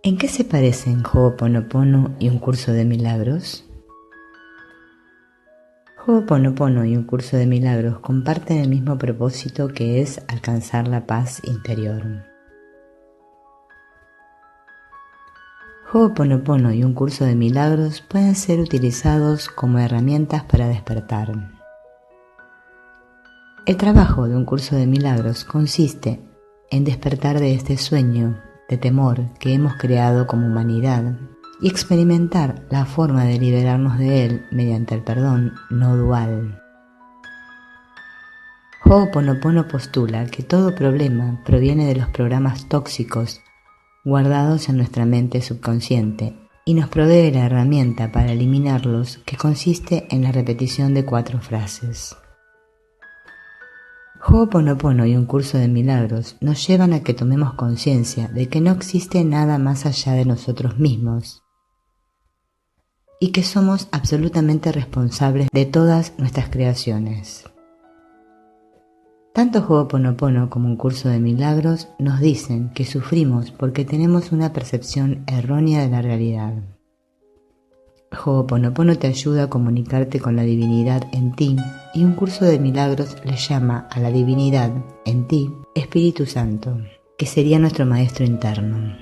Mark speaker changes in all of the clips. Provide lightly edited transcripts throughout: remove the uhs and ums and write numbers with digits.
Speaker 1: ¿En qué se parecen Ho'oponopono y un curso de milagros? Ho'oponopono y un curso de milagros comparten el mismo propósito, que es alcanzar la paz interior. Ho'oponopono y un curso de milagros pueden ser utilizados como herramientas para despertar. El trabajo de un curso de milagros consiste en despertar de este sueño de temor que hemos creado como humanidad y experimentar la forma de liberarnos de él mediante el perdón no dual. Ho'oponopono postula que todo problema proviene de los programas tóxicos guardados en nuestra mente subconsciente y nos provee la herramienta para eliminarlos, que consiste en la repetición de 4 frases. Ho'oponopono y un curso de milagros nos llevan a que tomemos conciencia de que no existe nada más allá de nosotros mismos y que somos absolutamente responsables de todas nuestras creaciones. Tanto Ho'oponopono como un curso de milagros nos dicen que sufrimos porque tenemos una percepción errónea de la realidad. Ho'oponopono te ayuda a comunicarte con la divinidad en ti, y un curso de milagros le llama a la divinidad en ti Espíritu Santo, que sería nuestro maestro interno.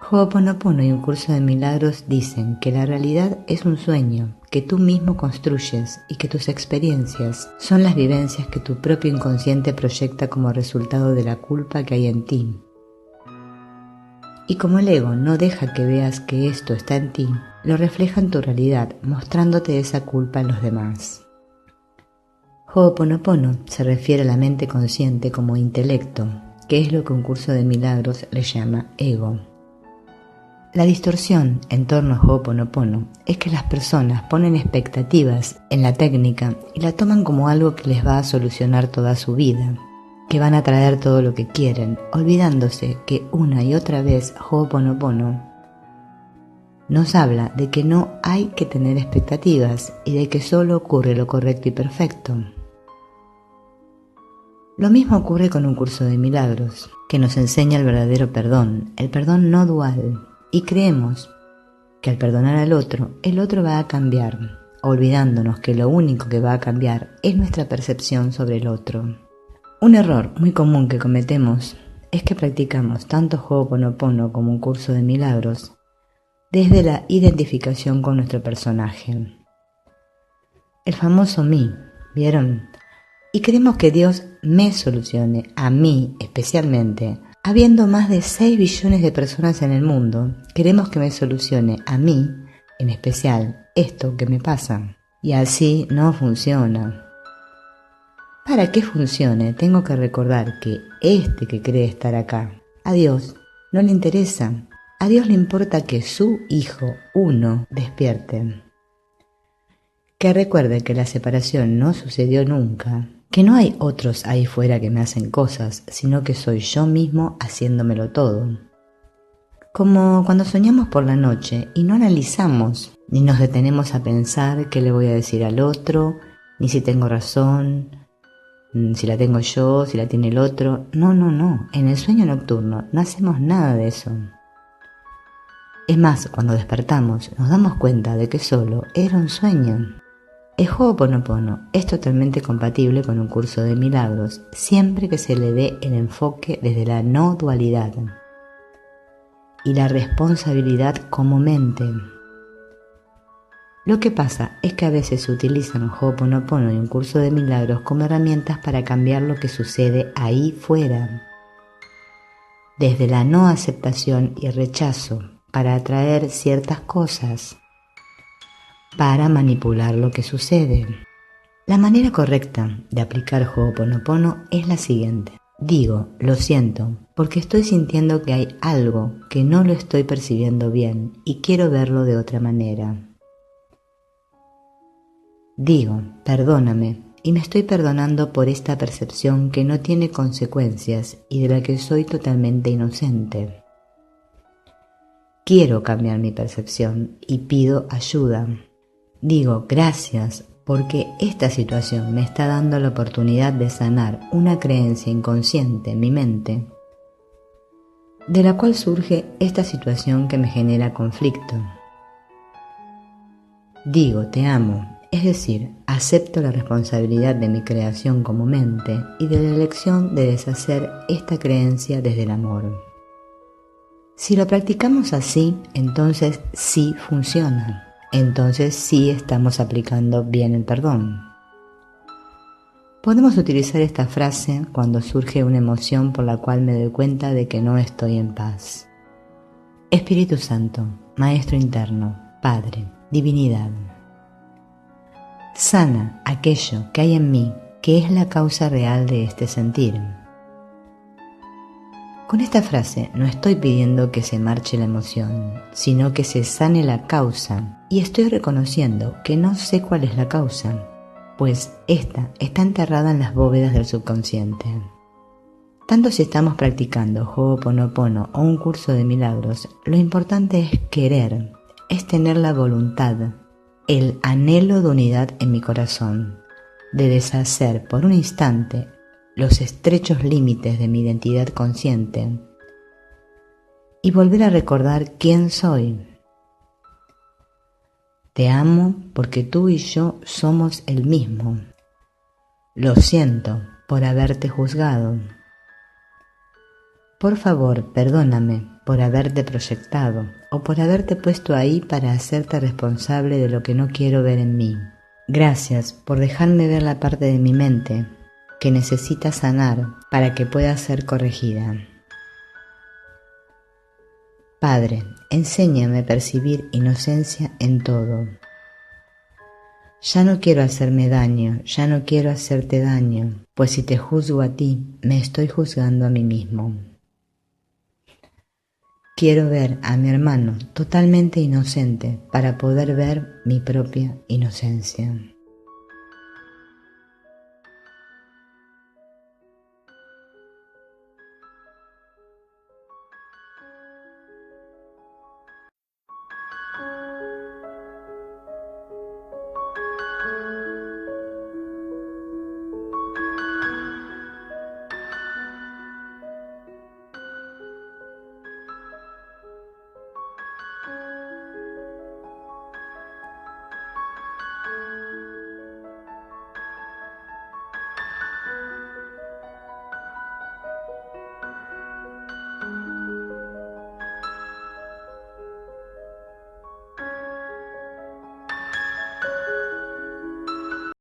Speaker 1: Ho'oponopono y un curso de milagros dicen que la realidad es un sueño que tú mismo construyes y que tus experiencias son las vivencias que tu propio inconsciente proyecta como resultado de la culpa que hay en ti. Y como el ego no deja que veas que esto está en ti, lo refleja en tu realidad, mostrándote esa culpa en los demás. Ho'oponopono se refiere a la mente consciente como intelecto, que es lo que un curso de milagros le llama ego. La distorsión en torno a Ho'oponopono es que las personas ponen expectativas en la técnica y la toman como algo que les va a solucionar toda su vida, que van a traer todo lo que quieren, olvidándose que una y otra vez Ho'oponopono nos habla de que no hay que tener expectativas y de que solo ocurre lo correcto y perfecto. Lo mismo ocurre con un curso de milagros, que nos enseña el verdadero perdón, el perdón no dual, y creemos que al perdonar al otro, el otro va a cambiar, olvidándonos que lo único que va a cambiar es nuestra percepción sobre el otro. Un error muy común que cometemos es que practicamos tanto Ho'oponopono como un curso de milagros desde la identificación con nuestro personaje. El famoso mí, ¿vieron? Y queremos que Dios me solucione, a mí especialmente. Habiendo más de 6 billones de personas en el mundo, queremos que me solucione a mí, en especial, esto que me pasa. Y así no funciona. Para que funcione, tengo que recordar que este que cree estar acá, a Dios no le interesa. A Dios le importa que su hijo, uno, despierte. Que recuerde que la separación no sucedió nunca, que no hay otros ahí fuera que me hacen cosas, sino que soy yo mismo haciéndomelo todo. Como cuando soñamos por la noche y no analizamos, ni nos detenemos a pensar qué le voy a decir al otro, ni si tengo razón, si la tengo yo, si la tiene el otro. No. En el sueño nocturno no hacemos nada de eso. Es más, cuando despertamos nos damos cuenta de que solo era un sueño. El Ho'oponopono es totalmente compatible con un curso de milagros siempre que se le dé el enfoque desde la no dualidad y la responsabilidad como mente. Lo que pasa es que a veces se utilizan Ho'oponopono y un curso de milagros como herramientas para cambiar lo que sucede ahí fuera, desde la no aceptación y rechazo, para atraer ciertas cosas, para manipular lo que sucede. La manera correcta de aplicar Ho'oponopono es la siguiente. Digo, lo siento, porque estoy sintiendo que hay algo que no lo estoy percibiendo bien y quiero verlo de otra manera. Digo, perdóname, y me estoy perdonando por esta percepción que no tiene consecuencias y de la que soy totalmente inocente. Quiero cambiar mi percepción y pido ayuda. Digo, gracias, porque esta situación me está dando la oportunidad de sanar una creencia inconsciente en mi mente de la cual surge esta situación que me genera conflicto. Digo te amo, es decir, acepto la responsabilidad de mi creación como mente y de la elección de deshacer esta creencia desde el amor. Si lo practicamos así, entonces sí funciona, entonces sí estamos aplicando bien el perdón. Podemos utilizar esta frase cuando surge una emoción por la cual me doy cuenta de que no estoy en paz. Espíritu Santo, Maestro interno, Padre, Divinidad, sana aquello que hay en mí que es la causa real de este sentir. Con esta frase no estoy pidiendo que se marche la emoción, sino que se sane la causa, y estoy reconociendo que no sé cuál es la causa, pues esta está enterrada en las bóvedas del subconsciente. Tanto si estamos practicando Ho'oponopono o un curso de milagros, lo importante es querer, es tener la voluntad, el anhelo de unidad en mi corazón, de deshacer por un instante los estrechos límites de mi identidad consciente y volver a recordar quién soy. Te amo porque tú y yo somos el mismo. Lo siento por haberte juzgado. Por favor, perdóname por haberte proyectado o por haberte puesto ahí para hacerte responsable de lo que no quiero ver en mí. Gracias por dejarme ver la parte de mi mente que necesita sanar para que pueda ser corregida. Padre, enséñame a percibir inocencia en todo. Ya no quiero hacerme daño, ya no quiero hacerte daño, pues si te juzgo a ti, me estoy juzgando a mí mismo. Quiero ver a mi hermano totalmente inocente para poder ver mi propia inocencia.